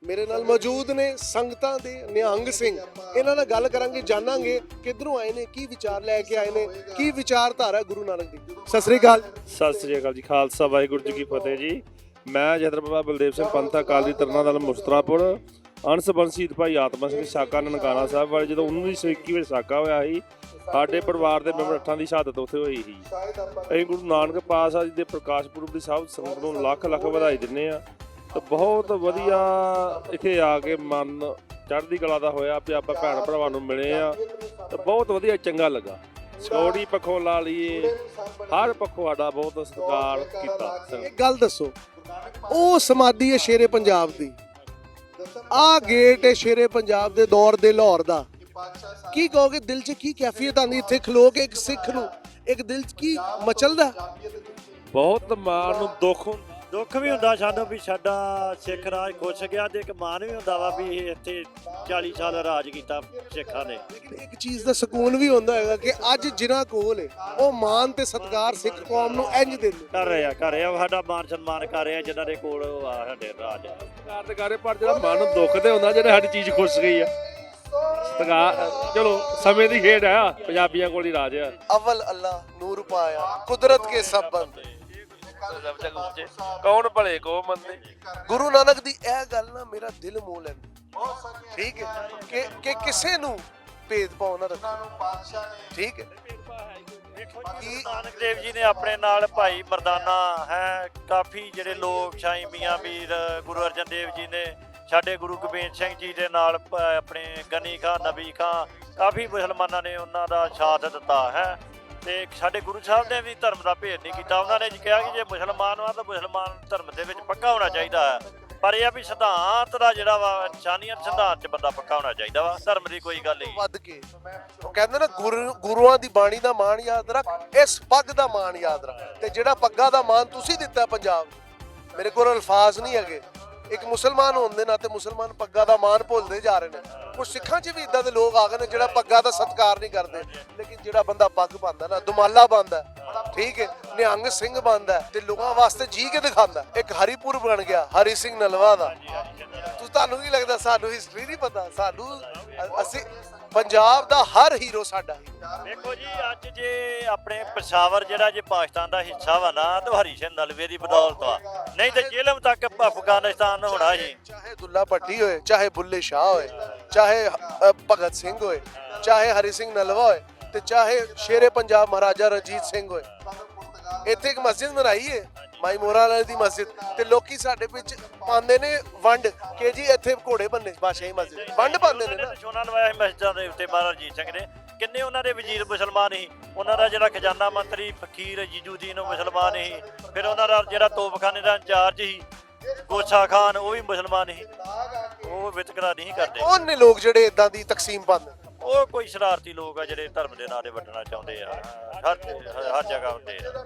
ਮੇਰੇ ਨਾਲ ਮੌਜੂਦ ਨੇ ਸੰਗਤਾਂ ਦੇ ਨਿਹੰਗ ਸਿੰਘ। ਇਹਨਾਂ ਨਾਲ ਗੱਲ ਕਰਾਂਗੇ, ਜਾਣਾਂਗੇ ਕਿੱਧਰੋਂ ਆਏ ਨੇ, ਕੀ ਵਿਚਾਰ ਲੈ ਕੇ ਆਏ ਨੇ, ਕੀ ਵਿਚਾਰਧਾਰਾ ਗੁਰੂ ਨਾਨਕ ਦੀ। ਸਤਿ ਸ੍ਰੀ ਅਕਾਲ। ਸਤਿ ਸ੍ਰੀ ਅਕਾਲ ਜੀ। ਖਾਲਸਾ ਵਾਹਿਗੁਰੂ ਜੀ ਕੀ ਫਤਿਹ ਜੀ। ਮੈਂ ਜਥੇਦਾਰ ਬਾਬਾ ਬਲਦੇਵ ਸਿੰਘ ਪੰਥ ਅਕਾਲੀ ਤਰਨਾਦਲ ਮੁਸਤਰਾਪੁਰ ਅੰਸ ਬੰਸੀਤ ਭਾਈ ਆਤਮਾ ਸਿੰਘ ਸਾਕਾ ਨਨਕਾਣਾ ਸਾਹਿਬ ਵਾਲੇ ਜਦੋਂ 1921 ਵਿੱਚ ਸਾਕਾ ਹੋਇਆ ਸੀ, ਸਾਡੇ ਪਰਿਵਾਰ ਦੇ ਮੈਂਬਰ 8 ਦੀ ਸ਼ਹਾਦਤ ਉੱਥੇ ਹੋਈ ਸੀ। ਅਸੀਂ ਗੁਰੂ ਨਾਨਕ ਪਾਤਸ਼ਾਹ ਜੀ ਦੇ ਪ੍ਰਕਾਸ਼ ਪੁਰਬ ਦੀ ਸਭ ਸੰਗਤ ਨੂੰ ਲੱਖ ਲੱਖ ਵਧਾਈ ਦਿੰਦੇ ਆ। ਤੇ ਬਹੁਤ ਵਧੀਆ ਇੱਥੇ ਆ ਕੇ ਮਨ ਚੜ੍ਹਦੀ ਕਲਾ ਦਾ ਹੋਇਆ ਵੀ ਆਪਾਂ ਭੈਣ ਭਰਾਵਾਂ ਨੂੰ ਮਿਲੇ ਆ ਤੇ ਬਹੁਤ ਵਧੀਆ ਚੰਗਾ ਲੱਗਾ। ਸਿਕਿਉਰਿਟੀ ਪੱਖੋਂ ਲਾ ਲਈਏ, ਹਰ ਪੱਖੋਂ ਸਾਡਾ ਬਹੁਤ ਸਤਿਕਾਰ ਕੀਤਾ। ਇੱਕ ਗੱਲ ਦੱਸੋ, ਉਹ ਸਮਾਧੀ ਹੈ ਸ਼ੇਰੇ ਪੰਜਾਬ ਦੀ, ਆਹ ਗੇਟ ਹੈ ਸ਼ੇਰੇ ਪੰਜਾਬ ਦੇ ਦੌਰ ਦੇ ਲਾਹੌਰ ਦਾ, ਕੀ ਕਹੋਗੇ? ਦਿਲ 'ਚ ਕੀ ਕੈਫੀਅਤ ਆਉਂਦੀ ਇੱਥੇ ਖਲੋ ਕੇ? ਇੱਕ ਸਿੱਖ ਨੂੰ ਇੱਕ ਦਿਲ 'ਚ ਕੀ ਮਚਲਦਾ? ਬਹੁਤ ਮਾਣ ਨੂੰ ਦੁੱਖ ਵੀ ਹੁੰਦਾ ਸਾਨੂੰ ਵੀ ਸਾਡਾ ਸਿੱਖ ਰਾਜ ਖੁੱਸ ਗਿਆ, ਤੇ ਇੱਕ ਮਾਣ ਵੀ ਹੁੰਦਾ ਵਾ ਵੀ ਇੱਥੇ 40 ਸਾਲ ਰਾਜ ਕੀਤਾ ਸਿੱਖਾਂ ਨੇ। ਲੇਕਿਨ ਇੱਕ ਚੀਜ਼ ਦਾ ਸਕੂਨ ਵੀ ਹੁੰਦਾ ਹੈਗਾ ਕਿ ਅੱਜ ਜਿਨ੍ਹਾਂ ਕੋਲ ਹੈ ਉਹ ਮਾਣ ਤੇ ਸਤਿਕਾਰ ਸਿੱਖ ਕੌਮ ਨੂੰ ਇੰਝ ਦਿੰਦੇ ਕਰ ਰਹੇ ਆ ਸਾਡਾ ਮਾਨ ਸਨਮਾਨ ਕਰ ਰਹੇ ਆ ਜਿਨ੍ਹਾਂ ਦੇ ਕੋਲ ਉਹ ਆ ਸਾਡੇ ਰਾਜ। ਸਤਿਕਾਰ ਤੇ ਕਰੇ, ਪਰ ਜਿਹੜਾ ਮਨ ਨੂੰ ਦੁੱਖ ਤੇ ਹੁੰਦਾ ਜਿਹੜੇ ਸਾਡੀ ਚੀਜ਼ ਖੁੱਸ ਗਈ ਆ। ਸਤਿਕਾਰ ਚਲੋ ਸਮੇਂ ਦੀ ਖੇਡ ਆ, ਪੰਜਾਬੀਆਂ ਕੋਲ ਹੀ ਰਾਜ ਆ। ਅਵਲ ਅੱਲਾ ਨੂਰ ਪਾਇਆ ਕੁਦਰਤ ਕੇ ਸਭ ਬੰਦੇ, ਕੌਣ ਭਲੇ ਕੋ ਮੰਦੇ। ਗੁਰੂ ਨਾਨਕ ਦੀ ਇਹ ਗੱਲ ਨਾ ਮੇਰਾ ਦਿਲ ਮੋਹ ਲੈਂਦੀ, ਠੀਕ ਹੈ ਕਿ ਕਿਸੇ ਨੂੰ ਭੇਦ ਭਾਵ ਨਾ ਰੱਖੋ, ਠੀਕ ਹੈ। ਗੁਰੂ ਨਾਨਕ ਦੇਵ ਜੀ ਨੇ ਆਪਣੇ ਨਾਲ ਭਾਈ ਮਰਦਾਨਾ ਹੈ, ਕਾਫੀ ਜਿਹੜੇ ਲੋਕ ਸ਼ਾਹੀ ਮੀਆਂ ਮੀਰ, ਗੁਰੂ ਅਰਜਨ ਦੇਵ ਜੀ ਨੇ ਸਾਡੇ ਗੁਰੂ ਗੋਬਿੰਦ ਸਿੰਘ ਜੀ ਦੇ ਨਾਲ ਆਪਣੇ ਗਨੀ ਖਾਂ, ਨਬੀ ਖਾਂ, ਕਾਫੀ ਮੁਸਲਮਾਨਾਂ ਨੇ ਉਹਨਾਂ ਦਾ ਸਾਥ ਦਿੱਤਾ ਹੈ। ਤੇ ਸਾਡੇ ਗੁਰੂ ਸਾਹਿਬ ਨੇ ਵੀ ਧਰਮ ਦਾ ਭੇਦ ਨਹੀਂ ਕੀਤਾ। ਉਹਨਾਂ ਨੇ ਕਿਹਾ ਕਿ ਜੇ ਮੁਸਲਮਾਨ ਆ ਤਾਂ ਮੁਸਲਮਾਨ ਧਰਮ ਦੇ ਵਿੱਚ ਪੱਕਾ ਹੋਣਾ ਚਾਹੀਦਾ ਹੈ, ਪਰ ਇਹ ਆ ਵੀ ਸਿਧਾਂਤ ਦਾ ਜਿਹੜਾ ਵਾ ਇਨਸਾਨੀਅਤ ਸਿਧਾਂਤ 'ਚ ਬੰਦਾ ਪੱਕਾ ਹੋਣਾ ਚਾਹੀਦਾ ਵਾ, ਧਰਮ ਦੀ ਕੋਈ ਗੱਲ ਨਹੀਂ। ਵੱਧ ਕੇ ਉਹ ਕਹਿੰਦੇ ਨਾ ਗੁਰੂਆਂ ਦੀ ਬਾਣੀ ਦਾ ਮਾਣ ਯਾਦ ਰੱਖ, ਇਸ ਪੱਗ ਦਾ ਮਾਣ ਯਾਦ ਰੱਖ। ਤੇ ਜਿਹੜਾ ਪੱਗਾਂ ਦਾ ਮਾਣ ਤੁਸੀਂ ਦਿੱਤਾ ਪੰਜਾਬ ਨੂੰ, ਮੇਰੇ ਕੋਲ ਅਲਫਾਜ਼ ਨਹੀਂ ਹੈਗੇ। ਇੱਕ ਮੁਸਲਮਾਨ ਹੋਣ ਦੇ ਨਾਤੇ ਮੁਸਲਮਾਨ ਪੱਗਾਂ ਦਾ ਮਾਣ ਭੁੱਲਦੇ ਜਾ ਰਹੇ ਨੇ। ਕੁਝ ਸਿੱਖਾਂ 'ਚ ਵੀ ਇਦਾਂ ਦੇ ਲੋਕ ਆ ਗਏ ਨੇ ਜਿਹੜਾ ਪੱਗਾਂ ਦਾ ਸਤਿਕਾਰ ਨਹੀਂ ਕਰਦੇ, ਲੇਕਿਨ ਜਿਹੜਾ ਬੰਦਾ ਪੱਗ ਪਾਉਂਦਾ ਨਾ, ਦੁਮਾਲਾ ਪਾਉਂਦਾ, ਠੀਕ ਹੈ, ਨਿਹੰਗ ਸਿੰਘ ਬਣਦਾ ਤੇ ਲੋਕਾਂ ਵਾਸਤੇ ਜੀ ਕੇ ਦਿਖਾਉਂਦਾ। ਇੱਕ ਹਰੀਪੁਰ ਬਣ ਗਿਆ ਹਰੀ ਸਿੰਘ ਨਲਵਾ ਦਾ। ਤੁਹਾਨੂੰ ਕੀ ਲੱਗਦਾ ਸਾਨੂੰ ਹਿਸਟਰੀ ਨਹੀਂ ਪਤਾ? ਸਾਨੂੰ ਅਸੀਂ ਪੰਜਾਬ ਦਾ ਹਰ ਹੀਰੋ ਸਾਡਾ ਹੀ। ਦੇਖੋ ਜੀ, ਅੱਜ ਜੇ ਆਪਣੇ ਪਸ਼ਾਵਰ ਜਿਹੜਾ ਜੇ ਪਾਕਿਸਤਾਨ ਦਾ ਹਿੱਸਾ ਵਾ ਨਾ, ਤਾਂ ਹਰੀ ਸਿੰਘ ਨਲਵੇ ਦੀ ਬਦੌਲਤ ਆ, ਨਹੀਂ ਤੇ ਜੇਲਮ ਤੱਕ ਅਫਗਾਨਿਸਤਾਨ ਹੋਣਾ ਜੀ। ਚਾਹੇ ਦੁੱਲਾ ਭੱਟੀ ਹੋਏ, ਚਾਹੇ ਬੁੱਲੇ ਸ਼ਾਹ ਹੋਏ, ਚਾਹੇ ਭਗਤ ਸਿੰਘ ਹੋਏ, ਚਾਹੇ ਹਰੀ ਸਿੰਘ ਨਲਵਾ ਹੋਏ, ਤੇ ਚਾਹੇ ਸ਼ੇਰੇ ਪੰਜਾਬ ਮਹਾਰਾਜਾ ਰਣਜੀਤ ਸਿੰਘ ਹੋਏ। ਇੱਥੇ ਇੱਕ ਮਸਜਿਦ ਬਣਾਈ ਹੈ ਮਾਈ ਮੋਰਾ ਵਾਲੀ ਦੀ ਮਸਜਿਦ, ਤੇ ਲੋਕੀ ਸਾਡੇ ਵਿੱਚ ਪਾਉਂਦੇ ਨੇ ਵੰਡ ਕਿ ਜੀ ਇੱਥੇ ਘੋੜੇ ਬੰਨੇ ਬਾਦਸ਼ਾਹੀ ਮਸਜਿਦ, ਵੰਡ ਪਾਉਂਦੇ ਨੇ ਨਾ। ਸੋਨਾ ਲਵਾਇਆ ਸੀ ਮਸਜਿਦਾਂ ਦੇ ਉੱਤੇ ਮਹਾਰਾਜਾ ਰਣਜੀਤ ਸਿੰਘ ਨੇ। ਕਿੰਨੇ ਉਹਨਾਂ ਦੇ ਵਜ਼ੀਰ ਮੁਸਲਮਾਨ ਸੀ, ਉਹਨਾਂ ਦਾ ਜਿਹੜਾ ਖਜ਼ਾਨਾ ਮੰਤਰੀ ਫਕੀਰ ਜੀਜੂਦੀਨ ਉਹ ਮੁਸਲਮਾਨ ਸੀ, ਫਿਰ ਉਹਨਾਂ ਦਾ ਜਿਹੜਾ ਤੋਪਖਾਨੇ ਦਾ ਇੰਚਾਰਜ ਸੀ ਗੋਛਾ ਖਾਨ ਉਹ ਵੀ ਮੁਸਲਮਾਨ ਸੀ। ਉਹ ਵਿਤਕਰਾ ਨਹੀਂ ਕਰਦੇ। ਕੌਣ ਨੇ ਲੋਕ ਜਿਹੜੇ ਇਦਾਂ ਦੀ ਤਕਸੀਮ ਪਾਉਂਦੇ? ਉਹ ਕੋਈ ਸ਼ਰਾਰਤੀ ਲੋਕ ਆ ਜਿਹੜੇ ਧਰਮ ਦੇ ਨਾਂ ਤੇ ਵੰਡਣਾ ਚਾਹੁੰਦੇ ਆ, ਹਰ ਜਗ੍ਹਾ ਹੁੰਦੇ ਆ।